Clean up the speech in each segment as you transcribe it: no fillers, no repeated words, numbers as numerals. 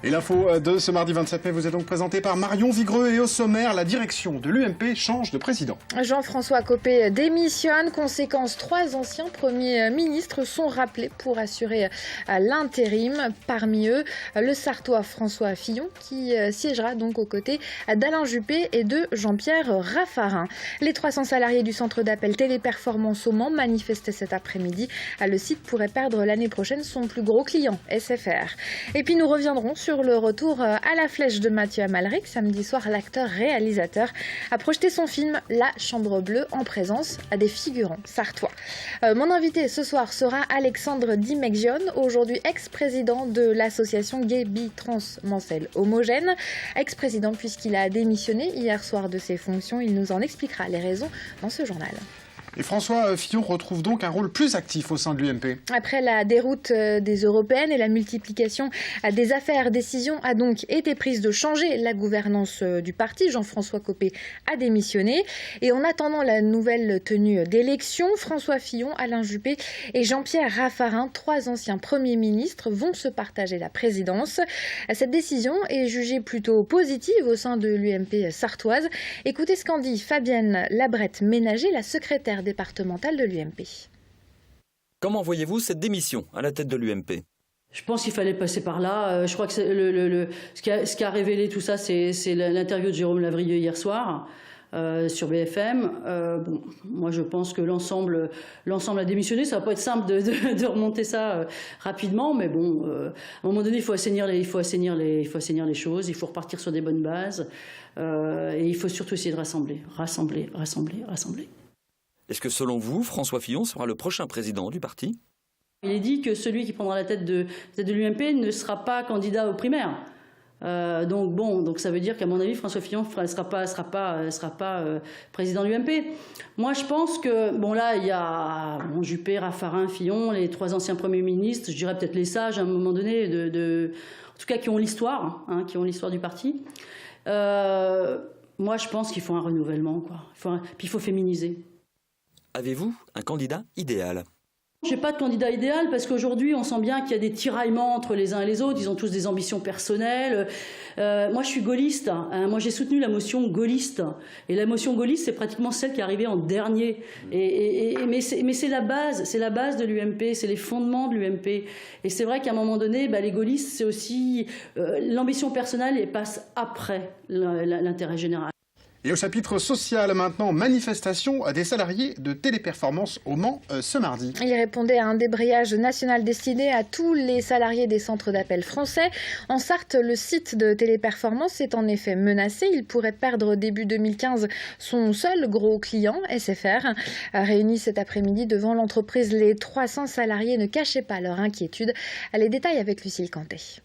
Et l'info de ce mardi 27 mai vous est donc présentée par Marion Vigreux. Et au sommaire, la direction de l'UMP change de président. Jean-François Copé démissionne. Conséquence, 3 anciens premiers ministres sont rappelés pour assurer l'intérim. Parmi eux, le Sarthois François Fillon qui siégera donc aux côtés d'Alain Juppé et de Jean-Pierre Raffarin. Les 300 salariés du centre d'appel Téléperformance au Mans manifestaient cet après-midi. Le site pourrait perdre l'année prochaine son plus gros client, SFR. Et puis nous reviendrons sur le retour à la flèche de Mathieu Amalric. Samedi soir, l'acteur-réalisateur a projeté son film La Chambre Bleue en présence des figurants sarthois. Mon invité ce soir sera Alexandre Dimeggion, aujourd'hui ex-président de l'association Gay Bi Trans Mancel Homogène. Ex-président puisqu'il a démissionné hier soir de ses fonctions. Il nous en expliquera les raisons dans ce journal. Et François Fillon retrouve donc un rôle plus actif au sein de l'UMP. Après la déroute des européennes et la multiplication des affaires, décision a donc été prise de changer la gouvernance du parti. Jean-François Copé a démissionné. Et en attendant la nouvelle tenue d'élections, François Fillon, Alain Juppé et Jean-Pierre Raffarin, 3 anciens premiers ministres, vont se partager la présidence. Cette décision est jugée plutôt positive au sein de l'UMP sartoise. Écoutez ce qu'en dit Fabienne Labrette-Ménager, la secrétaire départementale de l'UMP. Comment voyez-vous cette démission à la tête de l'UMP ? Je pense qu'il fallait passer par là. Je crois que ce qui a révélé tout ça, c'est l'interview de Jérôme Lavrieux hier soir sur BFM. Moi, je pense que l'ensemble a démissionné. Ça va pas être simple de remonter ça rapidement, mais bon, à un moment donné, il faut assainir les choses. Il faut repartir sur des bonnes bases, et il faut surtout essayer de rassembler. Est-ce que selon vous, François Fillon sera le prochain président du parti ? Il est dit que celui qui prendra la tête de l'UMP ne sera pas candidat aux primaires. Donc ça veut dire qu'à mon avis, François Fillon ne sera pas président de l'UMP. Moi, je pense que, là, il y a Juppé, Raffarin, Fillon, les 3 anciens premiers ministres, je dirais peut-être les sages à un moment donné, en tout cas qui ont l'histoire, qui ont l'histoire du parti. Moi, je pense qu'il faut un renouvellement, quoi. Puis il faut féminiser. Avez-vous un candidat idéal ? J'ai pas de candidat idéal parce qu'aujourd'hui, on sent bien qu'il y a des tiraillements entre les uns et les autres. Ils ont tous des ambitions personnelles. Moi, je suis gaulliste. Moi, j'ai soutenu la motion gaulliste. Et la motion gaulliste, c'est pratiquement celle qui est arrivée en dernier. Mais c'est la base de l'UMP, c'est les fondements de l'UMP. Et c'est vrai qu'à un moment donné, les gaullistes, c'est aussi l'ambition personnelle et passe après l'intérêt général. Et au chapitre social maintenant, manifestation des salariés de Téléperformance au Mans ce mardi. Ils répondaient à un débrayage national destiné à tous les salariés des centres d'appel français. En Sarthe, le site de Téléperformance est en effet menacé. Il pourrait perdre début 2015 son seul gros client, SFR. Réunis cet après-midi devant l'entreprise, les 300 salariés ne cachaient pas leur inquiétude. Les détails avec Lucille Cantet.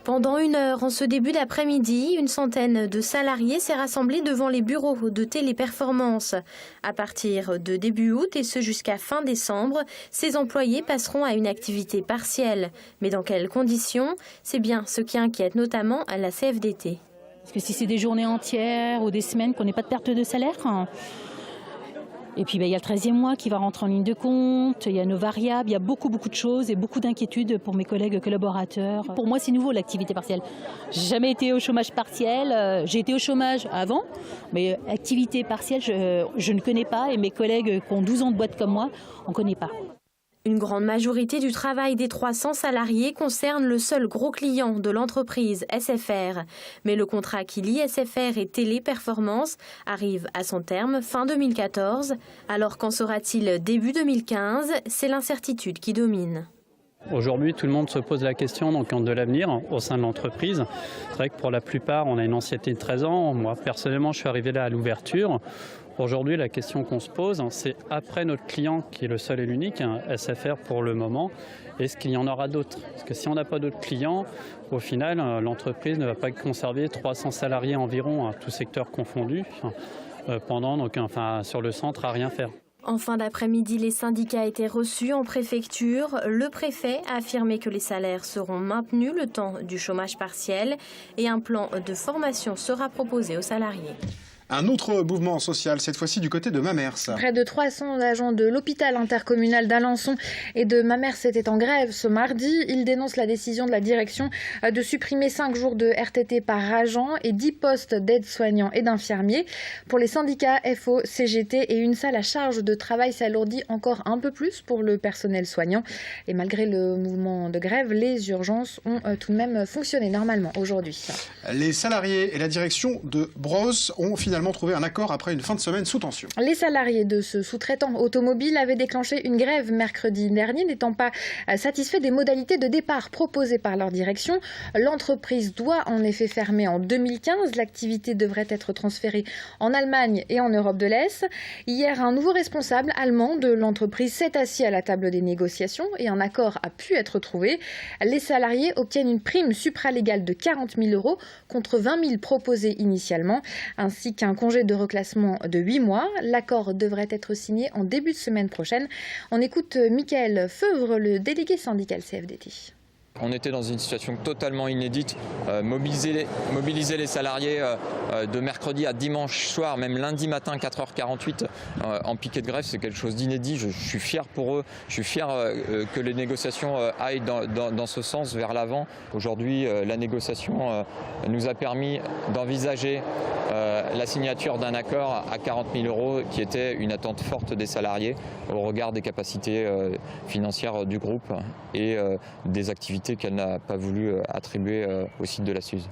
Pendant 1 heure, en ce début d'après-midi, une centaine de salariés s'est rassemblée devant les bureaux de Téléperformance. À partir de début août et ce jusqu'à fin décembre, ces employés passeront à une activité partielle. Mais dans quelles conditions ? C'est bien ce qui inquiète notamment la CFDT. Parce que si c'est des journées entières ou des semaines qu'on n'ait pas de perte de salaire, et puis il y a le 13e mois qui va rentrer en ligne de compte, il y a nos variables, il y a beaucoup de choses et beaucoup d'inquiétudes pour mes collègues collaborateurs. Pour moi, c'est nouveau l'activité partielle. J'ai jamais été au chômage partiel, j'ai été au chômage avant, mais activité partielle, je ne connais pas et mes collègues qui ont 12 ans de boîte comme moi, on ne connaît pas. Une grande majorité du travail des 300 salariés concerne le seul gros client de l'entreprise, SFR. Mais le contrat qui lie SFR et Téléperformance arrive à son terme fin 2014. Alors qu'en sera-t-il début 2015 ? C'est l'incertitude qui domine. Aujourd'hui, tout le monde se pose la question de l'avenir au sein de l'entreprise. C'est vrai que pour la plupart, on a une ancienneté de 13 ans. Moi, personnellement, je suis arrivé là à l'ouverture. Aujourd'hui, la question qu'on se pose, c'est après notre client, qui est le seul et l'unique, SFR pour le moment, est-ce qu'il y en aura d'autres ? Parce que si on n'a pas d'autres clients, au final, l'entreprise ne va pas conserver 300 salariés environ, tous secteurs confondus, sur le centre à rien faire. En fin d'après-midi, les syndicats étaient reçus en préfecture. Le préfet a affirmé que les salaires seront maintenus le temps du chômage partiel et un plan de formation sera proposé aux salariés. Un autre mouvement social, cette fois-ci du côté de Mamers. Près de 300 agents de l'hôpital intercommunal d'Alençon et de Mamers étaient en grève ce mardi. Ils dénoncent la décision de la direction de supprimer 5 jours de RTT par agent et 10 postes d'aides-soignants et d'infirmiers. Pour les syndicats FO, CGT et une salle à charge de travail s'alourdit encore un peu plus pour le personnel soignant. Et malgré le mouvement de grève, les urgences ont tout de même fonctionné normalement aujourd'hui. Les salariés et la direction de Bros ont finalement trouvé un accord après une fin de semaine sous tension. Les salariés de ce sous-traitant automobile avaient déclenché une grève mercredi dernier, n'étant pas satisfaits des modalités de départ proposées par leur direction. L'entreprise doit en effet fermer en 2015. L'activité devrait être transférée en Allemagne et en Europe de l'Est. Hier, un nouveau responsable allemand de l'entreprise s'est assis à la table des négociations et un accord a pu être trouvé. Les salariés obtiennent une prime supralégale de 40 000 € contre 20 000 proposés initialement, ainsi qu'un congé de reclassement de 8 mois. L'accord devrait être signé en début de semaine prochaine. On écoute Michael Feuvre, le délégué syndical CFDT. On était dans une situation totalement inédite. Mobiliser les salariés de mercredi à dimanche soir, même lundi matin 4h48 en piquet de grève, c'est quelque chose d'inédit. Je suis fier pour eux. Je suis fier que les négociations aillent dans ce sens, vers l'avant. Aujourd'hui, la négociation nous a permis d'envisager la signature d'un accord à 40 000 € qui était une attente forte des salariés au regard des capacités financières du groupe et des activités qu'elle n'a pas voulu attribuer au site de la Suze.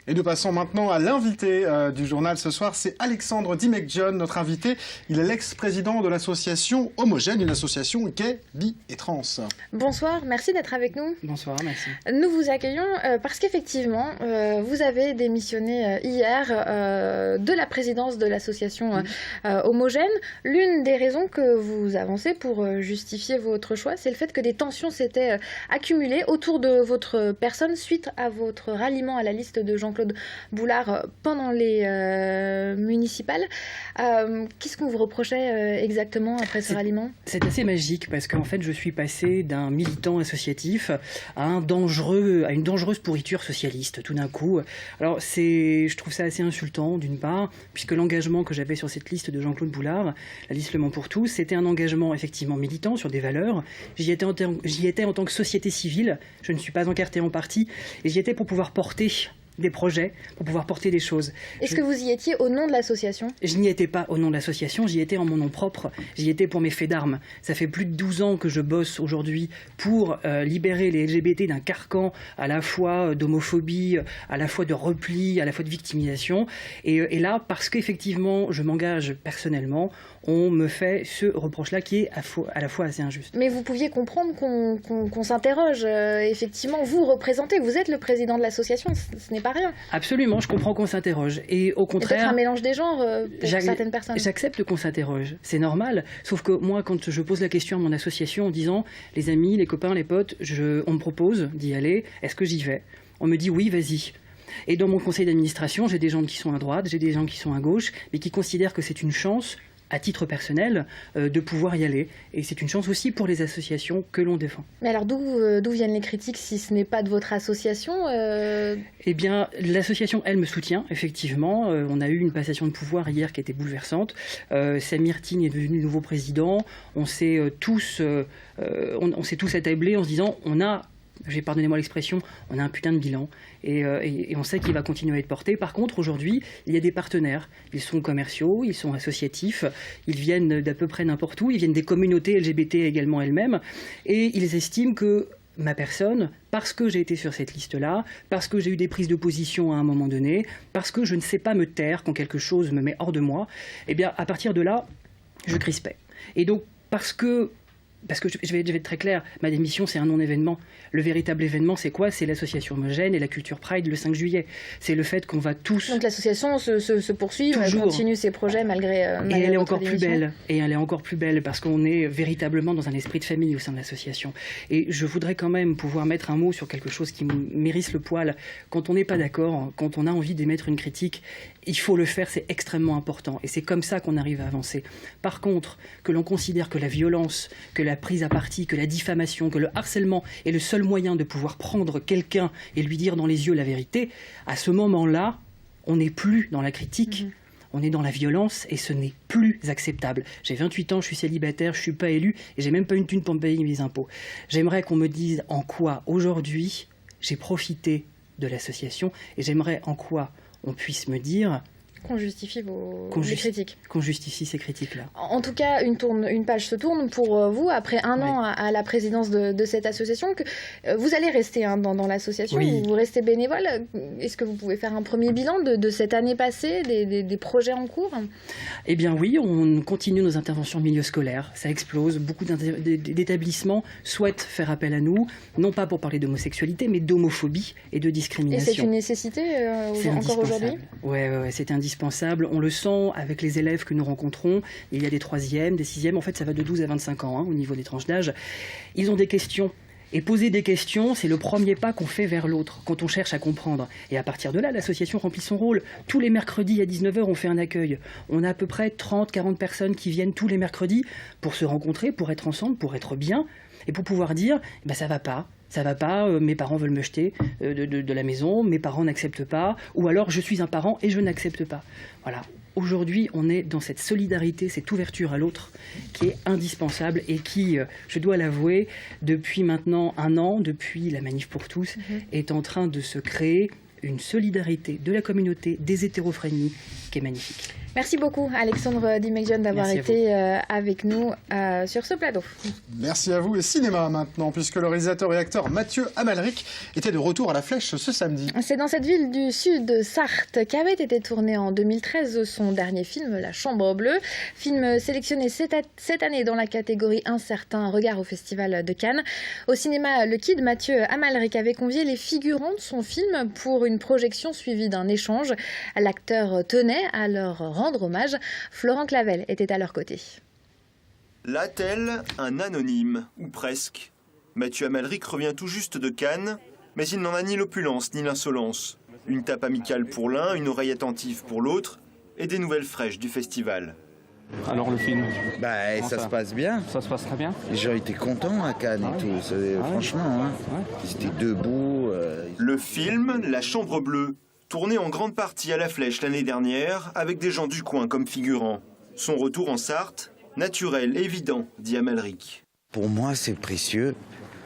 Et nous passons maintenant à l'invité du journal ce soir, c'est Alexandre Dimekjon, notre invité. Il est l'ex-président de l'association Homogène, une association gay, bi et trans. Bonsoir, merci d'être avec nous. Bonsoir, merci. Nous vous accueillons parce qu'effectivement, vous avez démissionné hier de la présidence de l'association Homogène. L'une des raisons que vous avancez pour justifier votre choix, c'est le fait que des tensions s'étaient accumulées autour de votre personne suite à votre ralliement à la liste de Jean-Claude Boulard pendant les municipales. Qu'est-ce qu'on vous reprochait exactement après ce ralliement ? C'est assez magique parce qu'en fait je suis passé d'un militant associatif à une dangereuse pourriture socialiste tout d'un coup. Alors je trouve ça assez insultant d'une part, puisque l'engagement que j'avais sur cette liste de Jean-Claude Boulard, la liste Le Mans pour tous, c'était un engagement effectivement militant sur des valeurs. J'y étais en tant que société civile, je ne suis pas encarté en parti, et j'y étais pour pouvoir porter des projets, pour pouvoir porter des choses. Est-ce que vous y étiez au nom de l'association ? Je n'y étais pas au nom de l'association, j'y étais en mon nom propre, j'y étais pour mes faits d'armes. Ça fait plus de 12 ans que je bosse aujourd'hui pour libérer les LGBT d'un carcan à la fois d'homophobie, à la fois de repli, à la fois de victimisation. Et là, parce qu'effectivement, je m'engage personnellement, on me fait ce reproche-là qui est à la fois assez injuste. Mais vous pouviez comprendre qu'on s'interroge. Effectivement, vous représentez, vous êtes le président de l'association, ce n'est pas rien. Absolument, je comprends qu'on s'interroge. Et au contraire... Peut-être un mélange des genres pour certaines personnes. J'accepte qu'on s'interroge, c'est normal. Sauf que moi, quand je pose la question à mon association en disant « les amis, les copains, les potes, on me propose d'y aller, est-ce que j'y vais ?» On me dit « oui, vas-y ». Et dans mon conseil d'administration, j'ai des gens qui sont à droite, j'ai des gens qui sont à gauche, mais qui considèrent que c'est une chance à titre personnel, de pouvoir y aller. Et c'est une chance aussi pour les associations que l'on défend. Mais alors d'où viennent les critiques si ce n'est pas de votre association Eh bien, l'association, elle, me soutient, effectivement. On a eu une passation de pouvoir hier qui était bouleversante. Samir Tigne est devenu nouveau président. On s'est tous attablés en se disant, pardonnez-moi l'expression, on a un putain de bilan et on sait qu'il va continuer à être porté. Par contre, aujourd'hui, il y a des partenaires. Ils sont commerciaux, ils sont associatifs, ils viennent d'à peu près n'importe où, ils viennent des communautés LGBT également elles-mêmes, et ils estiment que ma personne, parce que j'ai été sur cette liste-là, parce que j'ai eu des prises de position à un moment donné, parce que je ne sais pas me taire quand quelque chose me met hors de moi, eh bien, à partir de là, je crispais. Et donc, parce que je vais être très clair, ma démission, c'est un non-événement. Le véritable événement, c'est quoi ? C'est l'association Homogène et la Culture Pride le 5 juillet. C'est le fait qu'on va tous... Donc l'association se poursuit, elle continue ses projets malgré et elle est encore plus belle. Et elle est encore plus belle parce qu'on est véritablement dans un esprit de famille au sein de l'association. Et je voudrais quand même pouvoir mettre un mot sur quelque chose qui m'hérisse le poil. Quand on n'est pas d'accord, quand on a envie d'émettre une critique, il faut le faire, c'est extrêmement important. Et c'est comme ça qu'on arrive à avancer. Par contre, que l'on considère que la violence, que la prise à partie, que la diffamation, que le harcèlement est le seul moyen de pouvoir prendre quelqu'un et lui dire dans les yeux la vérité, à ce moment-là, on n'est plus dans la critique, on est dans la violence et ce n'est plus acceptable. J'ai 28 ans, je suis célibataire, je suis pas élu et j'ai même pas une thune pour me payer mes impôts. J'aimerais qu'on me dise en quoi aujourd'hui j'ai profité de l'association et j'aimerais en quoi on puisse me dire qu'on justifie les critiques. Qu'on justifie ces critiques-là. En tout cas, une page se tourne pour vous, après un an à la présidence de cette association. Vous allez rester dans l'association, vous restez bénévole. Est-ce que vous pouvez faire un premier bilan de cette année passée, des projets en cours? Eh bien oui, on continue nos interventions en milieu scolaire. Ça explose. Beaucoup d'établissements souhaitent faire appel à nous, non pas pour parler d'homosexualité, mais d'homophobie et de discrimination. Et c'est une nécessité encore aujourd'hui? Oui, c'est indispensable. On le sent avec les élèves que nous rencontrons. Il y a des 3e, des 6e. En fait, ça va de 12 à 25 ans au niveau des tranches d'âge. Ils ont des questions. Et poser des questions, c'est le premier pas qu'on fait vers l'autre, quand on cherche à comprendre. Et à partir de là, l'association remplit son rôle. Tous les mercredis à 19h, on fait un accueil. On a à peu près 30-40 personnes qui viennent tous les mercredis pour se rencontrer, pour être ensemble, pour être bien, et pour pouvoir dire ça va pas, mes parents veulent me jeter de la maison, mes parents n'acceptent pas, ou alors je suis un parent et je n'accepte pas. Voilà. Aujourd'hui, on est dans cette solidarité, cette ouverture à l'autre qui est indispensable et qui, je dois l'avouer, depuis maintenant un an, depuis la Manif pour tous, est en train de se créer une solidarité de la communauté des hétérophrénies qui est magnifique. Merci beaucoup Alexandre Dimekjian d'avoir été avec nous sur ce plateau. Merci à vous. Et cinéma maintenant, puisque le réalisateur et acteur Mathieu Amalric était de retour à la Flèche ce samedi. C'est dans cette ville du sud, Sarthe, qu'avait été tourné en 2013 son dernier film, La Chambre Bleue. Film sélectionné cette année dans la catégorie Incertain regard au Festival de Cannes. Au cinéma Le Kid, Mathieu Amalric avait convié les figurants de son film pour une projection suivie d'un échange. L'acteur tenait à leur rendre hommage. Florent Clavel était à leur côté. Là, tel un anonyme, ou presque. Mathieu Amalric revient tout juste de Cannes, mais il n'en a ni l'opulence ni l'insolence. Une tape amicale pour l'un, une oreille attentive pour l'autre, et des nouvelles fraîches du festival. Alors le film ça se passe bien. Ça se passe très bien. Les gens étaient contents à Cannes et tout, franchement. Ils étaient debout. Le film, La Chambre Bleue, tourné en grande partie à la Flèche l'année dernière, avec des gens du coin comme figurants. Son retour en Sarthe, naturel, évident, dit Amalric. Pour moi, c'est précieux.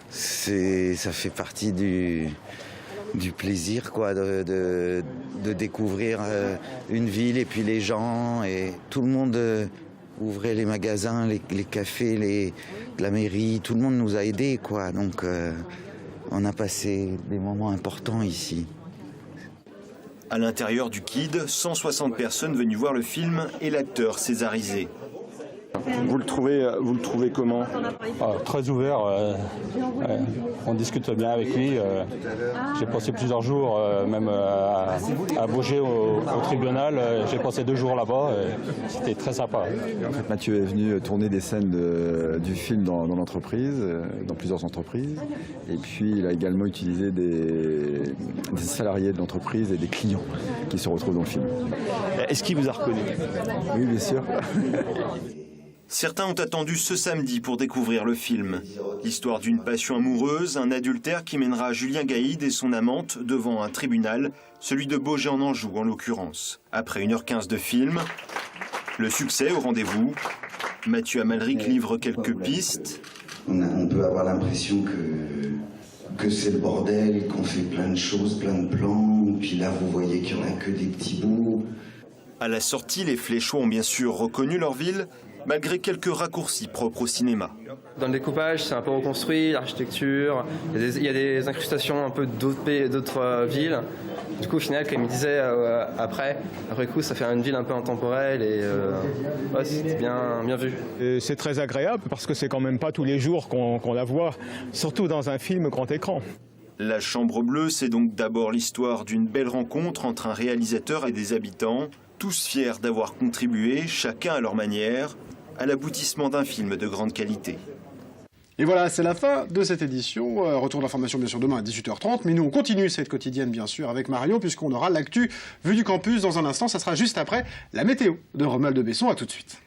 Ça fait partie du plaisir, quoi, de découvrir une ville et puis les gens. Et tout le monde ouvrait les magasins, les cafés, la mairie. Tout le monde nous a aidés, quoi. Donc, on a passé des moments importants ici. À l'intérieur du Kid, 160 personnes venues voir le film et l'acteur césarisé. Vous le trouvez comment? Très ouvert. On discute bien avec lui. J'ai passé plusieurs jours même à bouger au tribunal. J'ai passé 2 jours là-bas. C'était très sympa. En fait, Mathieu est venu tourner des scènes du film dans l'entreprise, dans plusieurs entreprises. Et puis il a également utilisé des salariés de l'entreprise et des clients qui se retrouvent dans le film. Est-ce qu'il vous a reconnu? Oui, bien sûr. Certains ont attendu ce samedi pour découvrir le film. L'histoire d'une passion amoureuse, un adultère qui mènera Julien Gaïd et son amante devant un tribunal, celui de Baugé en Anjou en l'occurrence. Après 1h15 de film, le succès au rendez-vous. Mathieu Amalric livre quelques pistes. On peut avoir l'impression que c'est le bordel, qu'on fait plein de choses, plein de plans, puis là vous voyez qu'il n'y en a que des petits bouts. À la sortie, les Fléchots ont bien sûr reconnu leur ville, malgré quelques raccourcis propres au cinéma. Dans le découpage, c'est un peu reconstruit, l'architecture, il y a des incrustations un peu d'autres villes. Du coup, au final, comme il disait après coup, ça fait une ville un peu intemporelle et c'était bien vu. C'est très agréable parce que c'est quand même pas tous les jours qu'on la voit, surtout dans un film grand écran. La Chambre Bleue, c'est donc d'abord l'histoire d'une belle rencontre entre un réalisateur et des habitants, tous fiers d'avoir contribué, chacun à leur manière, à l'aboutissement d'un film de grande qualité. Et voilà, c'est la fin de cette édition. Retour d'information bien sûr demain à 18h30. Mais nous, on continue cette quotidienne bien sûr avec Marion, puisqu'on aura l'actu vue du campus dans un instant. Ça sera juste après la météo de Romuald de Besson. À tout de suite.